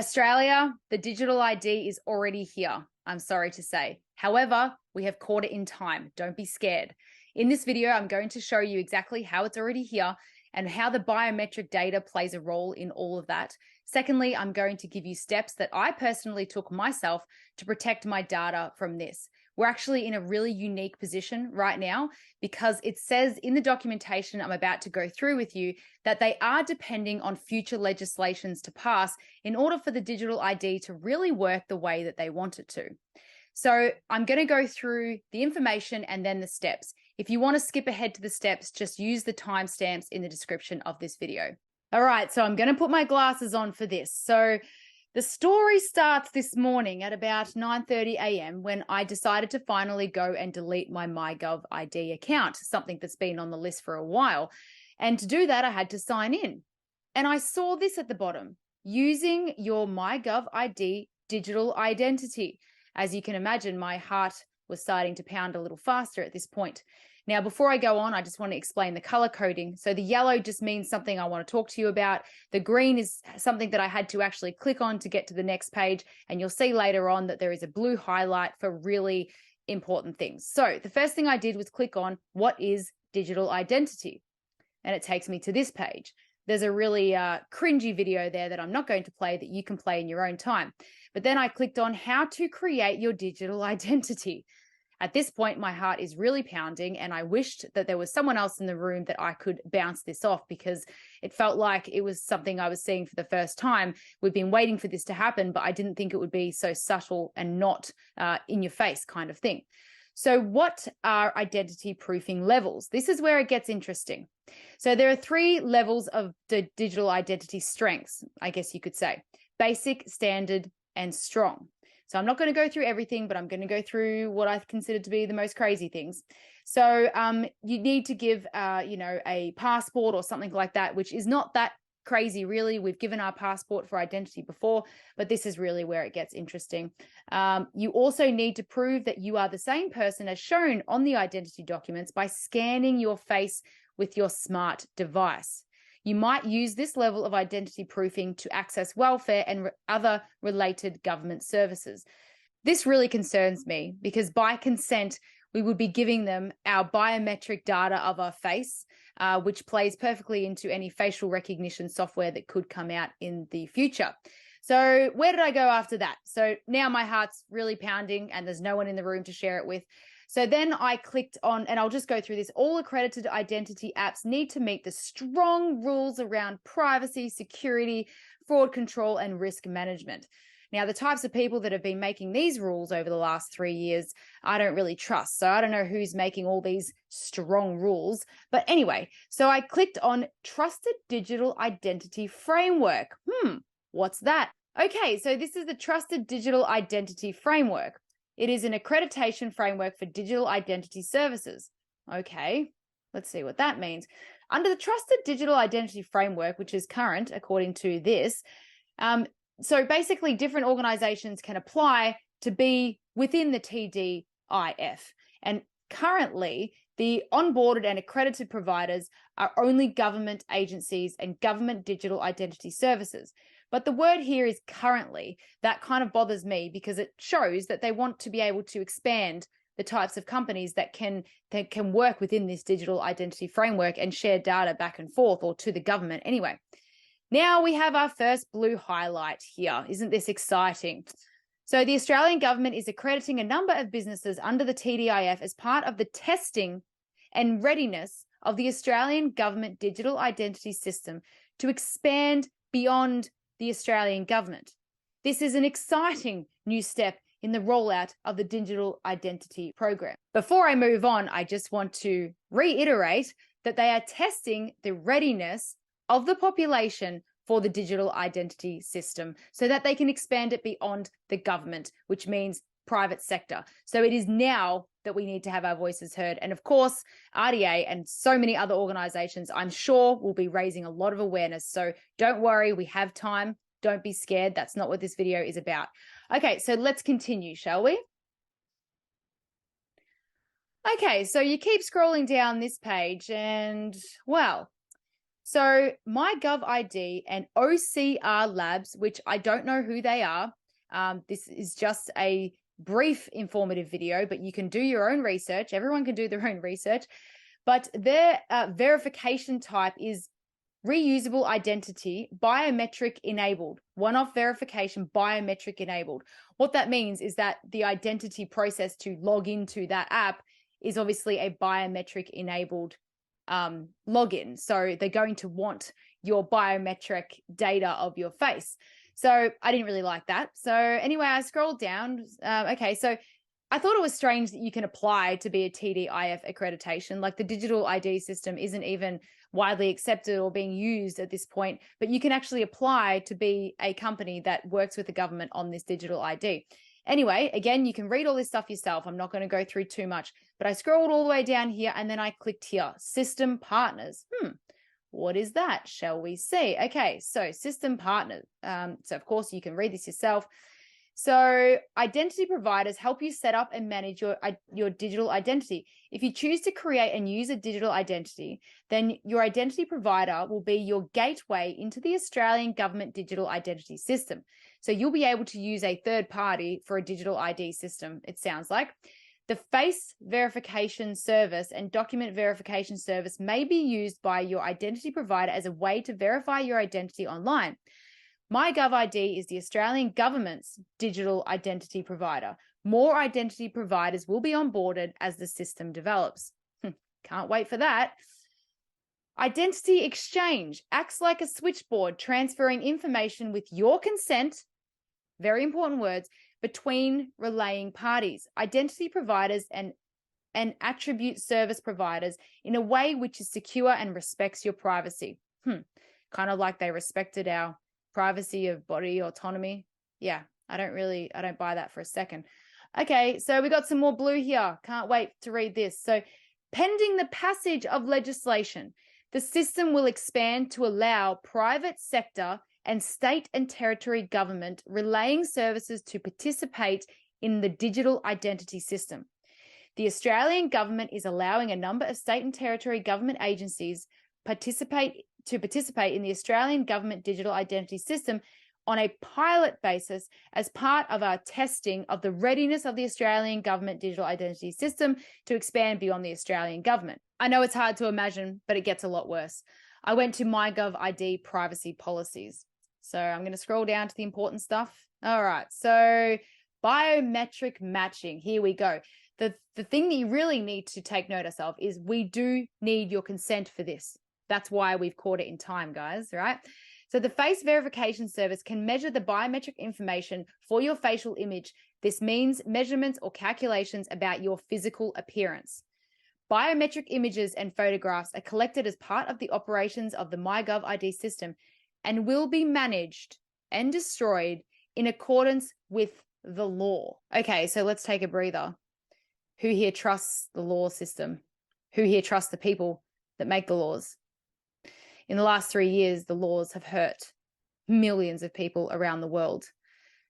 Australia, the digital ID is already here, I'm sorry to say. However, we have caught it in time. Don't be scared. In this video, I'm going to show you exactly how it's already here and how the biometric data plays a role in all of that. Secondly, I'm going to give you steps that I personally took myself to protect my data from this. We're actually in a really unique position right now because it says in the documentation I'm about to go through with you that they are depending on future legislations to pass in order for the digital ID to really work the way that they want it to. So I'm going to go through the information and then the steps. If you want to skip ahead to the steps, just use the timestamps in the description of this video. All right, so I'm going to put my glasses on for this. So the story starts this morning at about 9:30 a.m. when I decided to finally go and delete my MyGov ID account, something that's been on the list for a while. And to do that, I had to sign in. And I saw this at the bottom, using your MyGov ID digital identity. As you can imagine, my heart was starting to pound a little faster at this point. Now, before I go on, I just want to explain the color coding. So the yellow just means something I want to talk to you about. The green is something that I had to actually click on to get to the next page. And you'll see later on that there is a blue highlight for really important things. So the first thing I did was click on what is digital identity? And it takes me to this page. There's a really cringy video there that I'm not going to play that you can play in your own time. But then I clicked on how to create your digital identity. At this point, my heart is really pounding and I wished that there was someone else in the room that I could bounce this off because it felt like it was something I was seeing for the first time. We've been waiting for this to happen, but I didn't think it would be so subtle and not in your face kind of thing. So what are identity proofing levels? This is where it gets interesting. So there are 3 levels of the digital identity strengths, I guess you could say: basic, standard, and strong. So I'm not going to go through everything, but I'm going to go through what I consider to be the most crazy things. So you need to give, a passport or something like that, which is not that crazy, really. We've given our passport for identity before, but this is really where it gets interesting. You also need to prove that you are the same person as shown on the identity documents by scanning your face with your smart device. You might use this level of identity proofing to access welfare and other related government services. This really concerns me because by consent, we would be giving them our biometric data of our face, which plays perfectly into any facial recognition software that could come out in the future. So where did I go after that? So now my heart's really pounding and there's no one in the room to share it with. So then I clicked on, and I'll just go through this, all accredited identity apps need to meet the strong rules around privacy, security, fraud control, and risk management. Now, the types of people that have been making these rules over the last 3 years, I don't really trust. So I don't know who's making all these strong rules. But anyway, so I clicked on Trusted Digital Identity Framework. What's that? Okay, so this is the Trusted Digital Identity Framework. It is an accreditation framework for digital identity services. Okay, let's see what that means. Under the Trusted Digital Identity Framework, which is current according to this, so basically different organizations can apply to be within the TDIF. And currently, the onboarded and accredited providers are only government agencies and government digital identity services. But the word here is currently. That kind of bothers me because it shows that they want to be able to expand the types of companies that can work within this digital identity framework and share data back and forth, or to the government anyway. Now we have our first blue highlight here. Isn't this exciting? So the Australian government is accrediting a number of businesses under the TDIF as part of the testing and readiness of the Australian government digital identity system to expand beyond the Australian government. This is an exciting new step in the rollout of the digital identity program. Before I move on, I just want to reiterate that they are testing the readiness of the population for the digital identity system so that they can expand it beyond the government, which means private sector. So it is now that we need to have our voices heard. And of course, RDA and so many other organizations, I'm sure, will be raising a lot of awareness. So don't worry, we have time. Don't be scared. That's not what this video is about. Okay, so let's continue, shall we? Okay, so you keep scrolling down this page and, well, So MyGov ID and OCR Labs, which I don't know who they are. This is just a brief informative video, but you can do your own research. Everyone can do their own research. But their verification type is reusable identity, biometric enabled, one-off verification, biometric enabled. What that means is that the identity process to log into that app is obviously a biometric enabled login. So they're going to want your biometric data of your face. So I didn't really like that. So anyway, I scrolled down. Okay, so I thought it was strange that you can apply to be a TDIF accreditation. Like the digital ID system isn't even widely accepted or being used at this point, but you can actually apply to be a company that works with the government on this digital ID. Anyway, again, you can read all this stuff yourself. I'm not going to go through too much, but I scrolled all the way down here and then I clicked here, system partners. What is that? Shall we see? Okay, so system partners. So of course you can read this yourself. So identity providers help you set up and manage your digital identity. If you choose to create and use a digital identity, then your identity provider will be your gateway into the Australian government digital identity system. So you'll be able to use a third party for a digital ID system, it sounds like. The face verification service and document verification service may be used by your identity provider as a way to verify your identity online. MyGov ID is the Australian government's digital identity provider. More identity providers will be onboarded as the system develops. Can't wait for that. Identity exchange acts like a switchboard, transferring information with your consent, very important words, between relaying parties, identity providers and attribute service providers in a way which is secure and respects your privacy. Kind of like they respected our privacy of body autonomy. Yeah, I don't buy that for a second. Okay, so we got some more blue here. Can't wait to read this. So pending the passage of legislation, the system will expand to allow private sector and state and territory government relaying services to participate in the digital identity system. The Australian government is allowing a number of state and territory government agencies to participate in the Australian government digital identity system on a pilot basis as part of our testing of the readiness of the Australian government digital identity system to expand beyond the Australian government. I know it's hard to imagine, but it gets a lot worse. I went to MyGov ID privacy policies. So I'm going to scroll down to the important stuff. All right, so biometric matching. Here we go. The thing that you really need to take notice of is we do need your consent for this. That's why we've caught it in time, guys, right? So the face verification service can measure the biometric information for your facial image. This means measurements or calculations about your physical appearance. Biometric images and photographs are collected as part of the operations of the MyGov ID system and will be managed and destroyed in accordance with the law. Okay, so let's take a breather. Who here trusts the law system? Who here trusts the people that make the laws? In the last 3 years, the laws have hurt millions of people around the world.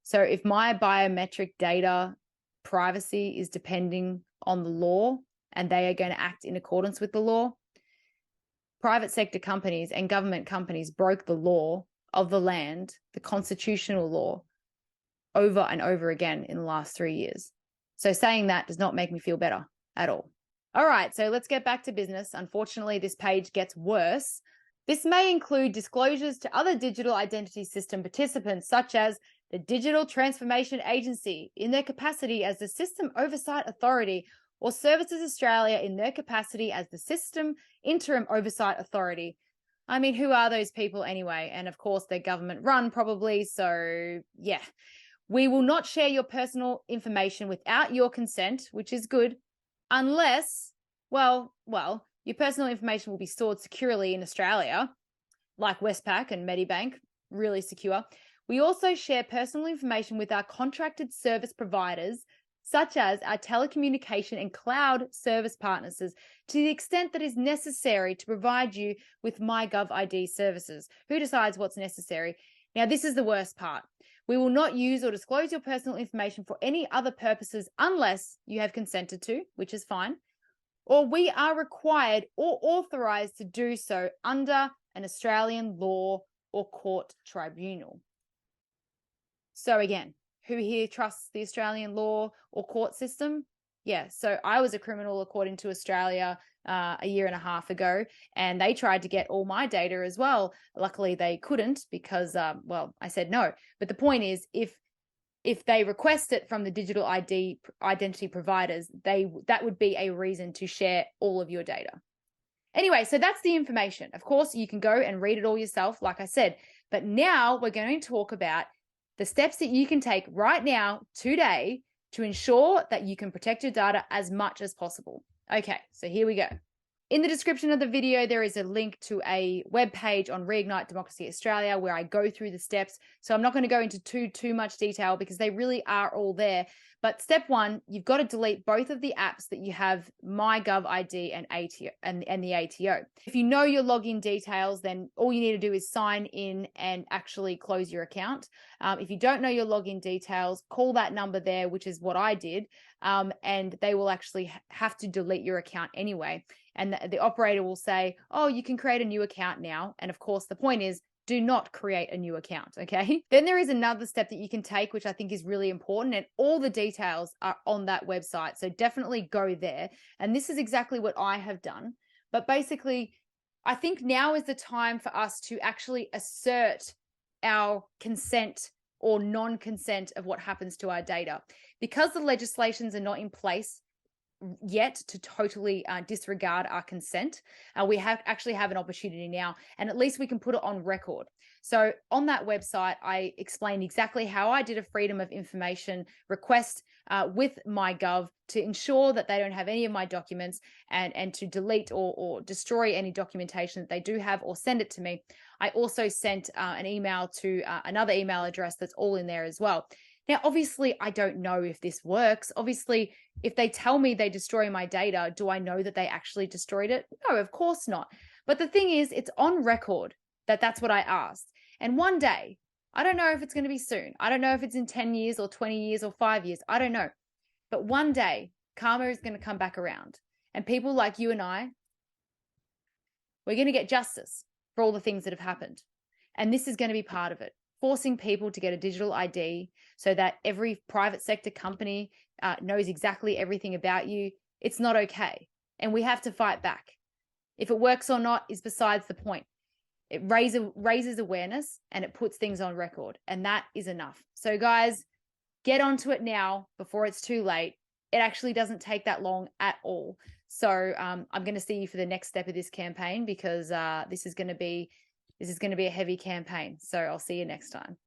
So if my biometric data privacy is depending on the law and they are going to act in accordance with the law, private sector companies and government companies broke the law of the land, the constitutional law, over and over again in the last 3 years. So saying that does not make me feel better at all. All right, so let's get back to business. Unfortunately, this page gets worse. This may include disclosures to other digital identity system participants, such as the Digital Transformation Agency in their capacity as the System Oversight Authority, or Services Australia in their capacity as the System Interim Oversight Authority. I mean, who are those people anyway? And of course, they're government run probably. So yeah, we will not share your personal information without your consent, which is good, unless, well, your personal information will be stored securely in Australia, like Westpac and Medibank, really secure. We also share personal information with our contracted service providers, such as our telecommunication and cloud service partners, to the extent that is necessary to provide you with MyGov ID services. Who decides what's necessary? Now, this is the worst part. We will not use or disclose your personal information for any other purposes unless you have consented to, which is fine, or we are required or authorized to do so under an Australian law or court tribunal. So again, who here trusts the Australian law or court system? Yeah, so I was a criminal according to Australia a year and a half ago, and they tried to get all my data as well. Luckily, they couldn't because, well, I said no. But the point is, if they request it from the digital identity providers, that would be a reason to share all of your data. Anyway, so that's the information. Of course, you can go and read it all yourself, like I said. But now we're going to talk about the steps that you can take right now, today, to ensure that you can protect your data as much as possible. Okay, so here we go. In the description of the video, there is a link to a webpage on Reignite Democracy Australia where I go through the steps. So I'm not going to go into too much detail because they really are all there. But step one, you've got to delete both of the apps that you have, MyGov ID and ATO and the ATO. If you know your login details, then all you need to do is sign in and actually close your account. If you don't know your login details, call that number there, which is what I did, and they will actually have to delete your account anyway. And the operator will say, oh, you can create a new account now. And of course, the point is, do not create a new account, okay? Then there is another step that you can take, which I think is really important, and all the details are on that website. So definitely go there. And this is exactly what I have done. But basically, I think now is the time for us to actually assert our consent or non-consent of what happens to our data. Because the legislations are not in place yet to totally disregard our consent, we actually have an opportunity now, and at least we can put it on record. So on that website, I explained exactly how I did a freedom of information request with MyGov to ensure that they don't have any of my documents, and to delete or destroy any documentation that they do have or send it to me. I also sent an email to another email address that's all in there as well. Now, obviously, I don't know if this works. Obviously, if they tell me they destroy my data, do I know that they actually destroyed it? No, of course not. But the thing is, it's on record that that's what I asked. And one day, I don't know if it's going to be soon. I don't know if it's in 10 years or 20 years or 5 years. I don't know. But one day, karma is going to come back around. And people like you and I, we're going to get justice for all the things that have happened. And this is going to be part of it. Forcing people to get a digital ID so that every private sector company knows exactly everything about you. It's not okay. And we have to fight back. If it works or not is besides the point. It raises awareness and it puts things on record. And that is enough. So guys, get onto it now before it's too late. It actually doesn't take that long at all. So I'm going to see you for the next step of this campaign, because this is going to be a heavy campaign. So I'll see you next time.